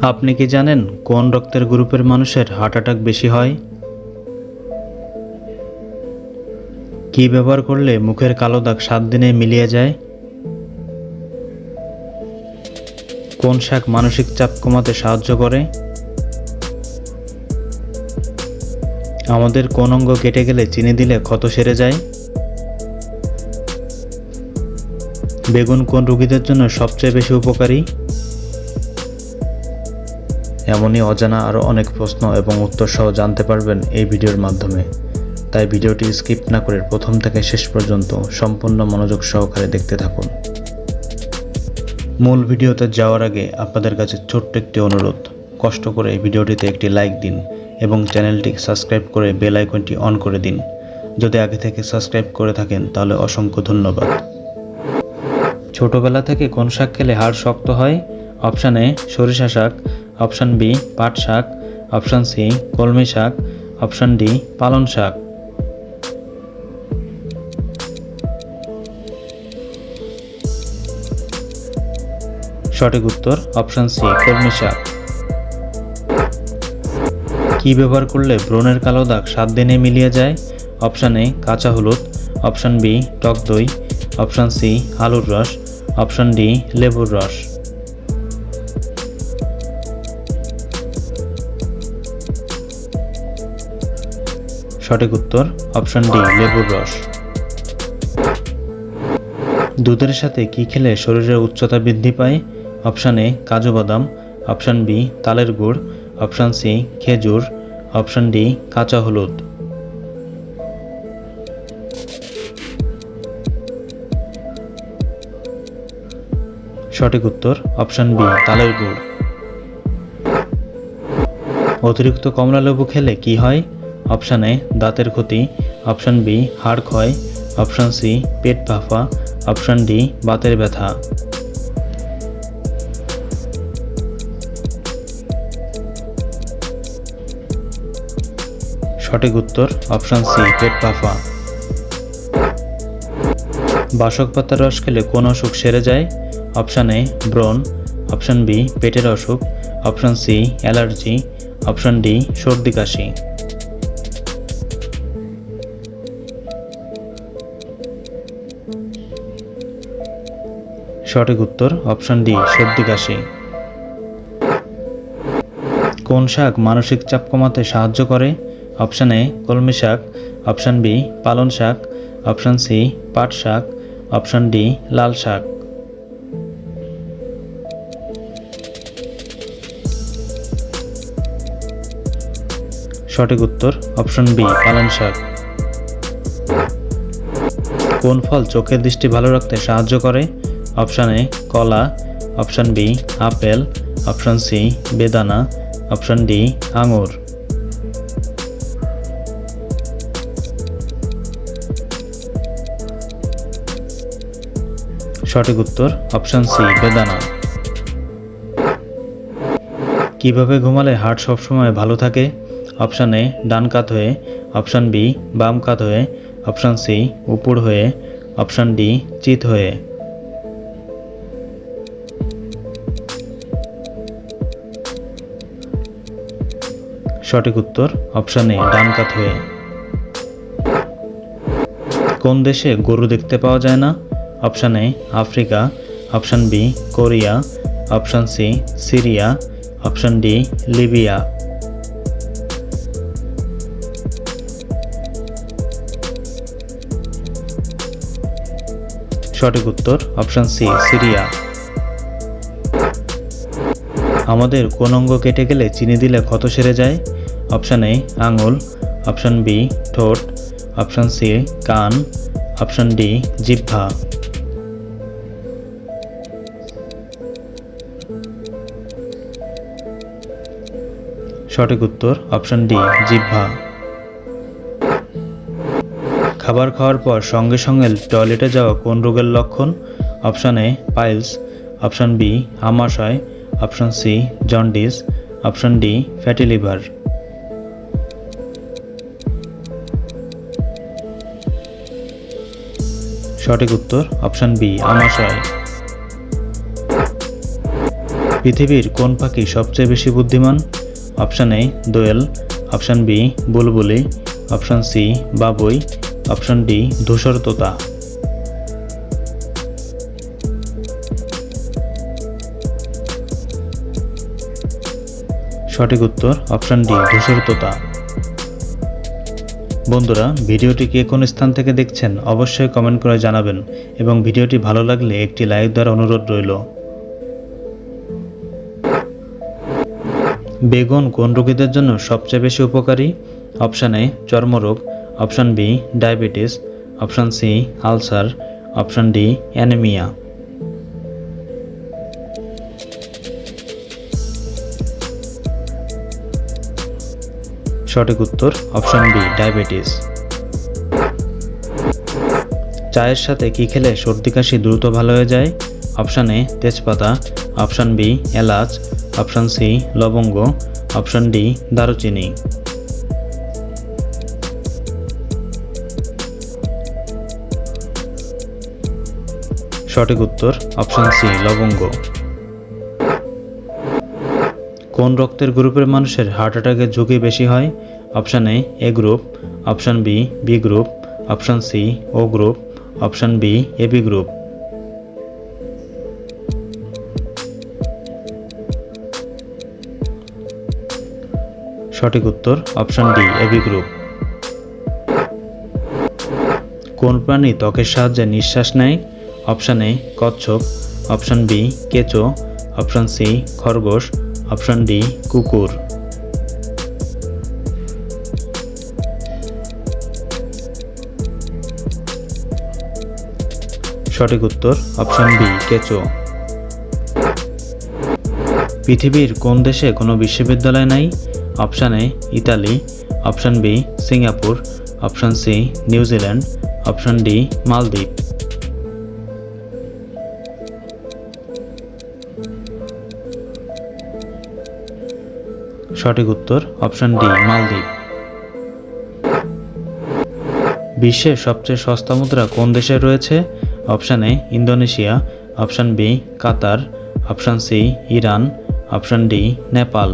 আপনি কি জানেন কোন রক্তের গ্রুপের মানুষের হার্ট অ্যাটাক বেশি হয়? কি ব্যবহার করলে মুখের কালো দাগ 7 দিনে মিলিয়ে যায়? কোন শাক মানসিক চাপ কমাতে সাহায্য করে? আমাদের কোন অঙ্গ কেটে গেলে চিনি দিলে ক্ষত সেরে যায়? বেগুন কোন রোগীদের জন্য সবচেয়ে বেশি উপকারী? এমনই অজানা আরও অনেক প্রশ্ন এবং উত্তর সহ জানতে পারবেন এই ভিডিওর মাধ্যমে। তাই ভিডিওটি স্কিপ না করে প্রথম থেকে শেষ পর্যন্ত সম্পূর্ণ মনোযোগ সহকারে দেখতে থাকুন। মূল ভিডিওতে যাওয়ার আগে আপনাদের কাছে ছোট্ট একটি অনুরোধ, কষ্ট করে এই ভিডিওটিতে একটি লাইক দিন এবং চ্যানেলটি সাবস্ক্রাইব করে বেল আইকনটি অন করে দিন। যদি আগে থেকে সাবস্ক্রাইব করে থাকেন তাহলে অসংখ্য ধন্যবাদ। ছোটবেলা থেকে কোন শাক খেলে হাড় শক্ত হয়? অপশান এ সরিষা শাক, অপশান বি পাট শাক, অপশান সি কলমি শাক, অপশান ডি পালং শাক। সঠিক উত্তর অপশান সি কলমি শাক। কি ব্যবহার করলে ব্রণের কালো দাগ 7 দিনে মিলিয়ে যায়? অপশান এ কাঁচা হলুদ, অপশান বি টক দই, অপশান সি আলুর রস, অপশান ডি লেবুর রস। সঠিক উত্তর অপশান ডি লেবুর রস। দুধের সাথে কি খেলে শরীরের উচ্চতা বৃদ্ধি পায়? অপশান এ কাজু বাদাম, অপশান বি তালের গুড়, অপশান সি খেজুর, অপশান ডি কাঁচা হলুদ। সঠিক উত্তর অপশান বি তালের গুড়। অতিরিক্ত কমলা লেবু খেলে কি হয়? অপশান এ দাঁতের ক্ষতি, অপশান বি হাড় ক্ষয়, অপশান সি পেট ফাঁপা, অপশান ডি বাতের ব্যথা। সঠিক উত্তর অপশান সি পেট ফাঁপা। বাসক পাতার রস খেলে কোন অসুখ সেরে যায়? অপশান এ ব্রণ, অপশান বি পেটের অসুখ, option C allergy, option D সর্দি কাশি। সঠিক উত্তর অপশান ডি সর্দি কাশি। কোন শাক মানসিক চাপ কমাতে সাহায্য করে? অপশান এ কলমি শাক, অপশান বি পালং শাক, অপশান সি পাট শাক, অপশান ডি লাল শাক। সঠিক উত্তর অপশান বি পালং শাক। কোন ফল চোখের দৃষ্টি ভালো রাখতে সাহায্য করে? অপশান এ কলা, option B apple, option C বেদানা, অপশান ডি আঙুর। সঠিক উত্তর অপশান সি বেদানা। কিভাবে ঘুমালে হার্ট সবসময় ভালো থাকে? অপশান এ ডান কাত হয়ে, অপশান বি বাম কাত হয়ে, অপশান সি উপর হয়ে, অপশান ডি চিত হয়ে। সঠিক উত্তর অপশান এ ডান কাত হয়ে। কোন দেশে গরু দেখতে পাওয়া যায় না? Option A Africa, option B Korea, option C Syria, option D Libya. সঠিক উত্তর অপশান সি সিরিয়া। আমাদের কোন অঙ্গ কেটে গেলে চিনি দিলে ক্ষত সেরে যায়? অপশান এ আঙুল, অপশান বি ঠোঁট, অপশান সি কান, অপশান ডি জিহ্বা। সঠিক উত্তর অপশান ডি জিহ্বা। খাবার খাওয়ার পর সঙ্গে সঙ্গে টয়লেটে যাওয়া কোন রোগের লক্ষণ? Option A piles, option B আমাশয়, option C jaundice, option D fatty liver. সঠিক উত্তর অপশান বি আমাশয়। পৃথিবীর কোন পাখি সবচেয়ে বেশি বুদ্ধিমান? অপশান এ দোয়েল, অপশান বি বুলবুলি, অপশান সি বাবুই, অপশান ডি ধূসর তোতা। সঠিক উত্তর অপশান ডি ধূসর তোতা। বন্ধুরা, ভিডিওটি কে কোন স্থান থেকে দেখছেন অবশ্যই কমেন্ট করে জানাবেন এবং ভিডিওটি ভালো লাগলে একটি লাইক দেওয়ার অনুরোধ রইল। বেগুন কোন রোগীদের জন্য সবচেয়ে বেশি উপকারী? অপশান এ চর্মরোগ, option B diabetes, option C ulcer, option D anaemia. সঠিক উত্তর অপশান বি ডায়াবেটিস। চায়ের সাথে কি খেলে সর্দি কাশি দ্রুত ভালো হয়ে যায়? অপশান এ তেজপাতা, অপশান বি এলাচ, অপশান সি লবঙ্গ, অপশান ডি দারুচিনি। সঠিক উত্তর অপশান সি লবঙ্গ। কোন রক্তের গ্রুপের মানুষের হার্ট অ্যাটাকের ঝুঁকি বেশি হয়? Option A group, option B group, option C O group, option B AB group. সঠিক উত্তর অপশান ডি এবি গ্রুপ। কোন প্রাণী ত্বকের সাহায্যে নিঃশ্বাস নেয়? অপশান এ কচ্ছপ, অপশান বি কেঁচো, অপশান সি খরগোশ, অপশান ডি কুকুর। সঠিক উত্তর অপশান বি কেঁচো। পৃথিবীর কোন দেশে কোনো বিশ্ববিদ্যালয় নাই? Option A Italy, option B Singapore, option C New Zealand, option D Maldives. সঠিক উত্তর অপশান ডি মালদ্বীপ। বিশ্বের সবচেয়ে সস্তা মুদ্রা কোন দেশে রয়েছে? Option A Indonesia, option B Qatar, option C Iran, option D Nepal.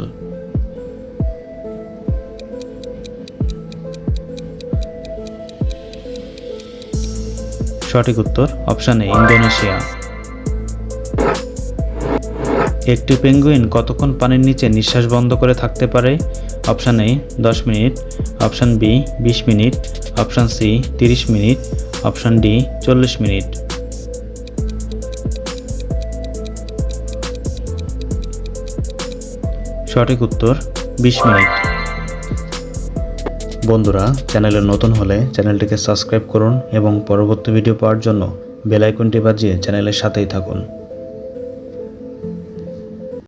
সঠিক উত্তর অপশান এ ইন্দোনেশিয়া। একটি পেঙ্গুইন কতক্ষণ পানির নিচে নিঃশ্বাস বন্ধ করে থাকতে পারে? Option A 10 minute, option B 20 minute, option C 30 minute, option D 40 minute. সঠিক উত্তর 20 মিনিট। বন্ধুরা, চ্যানেলে নতুন হলে চ্যানেলটিকে সাবস্ক্রাইব করুন এবং পরবর্তী ভিডিও পাওয়ার জন্য বেল আইকনটি বাজিয়ে চ্যানেলের সাথেই থাকুন।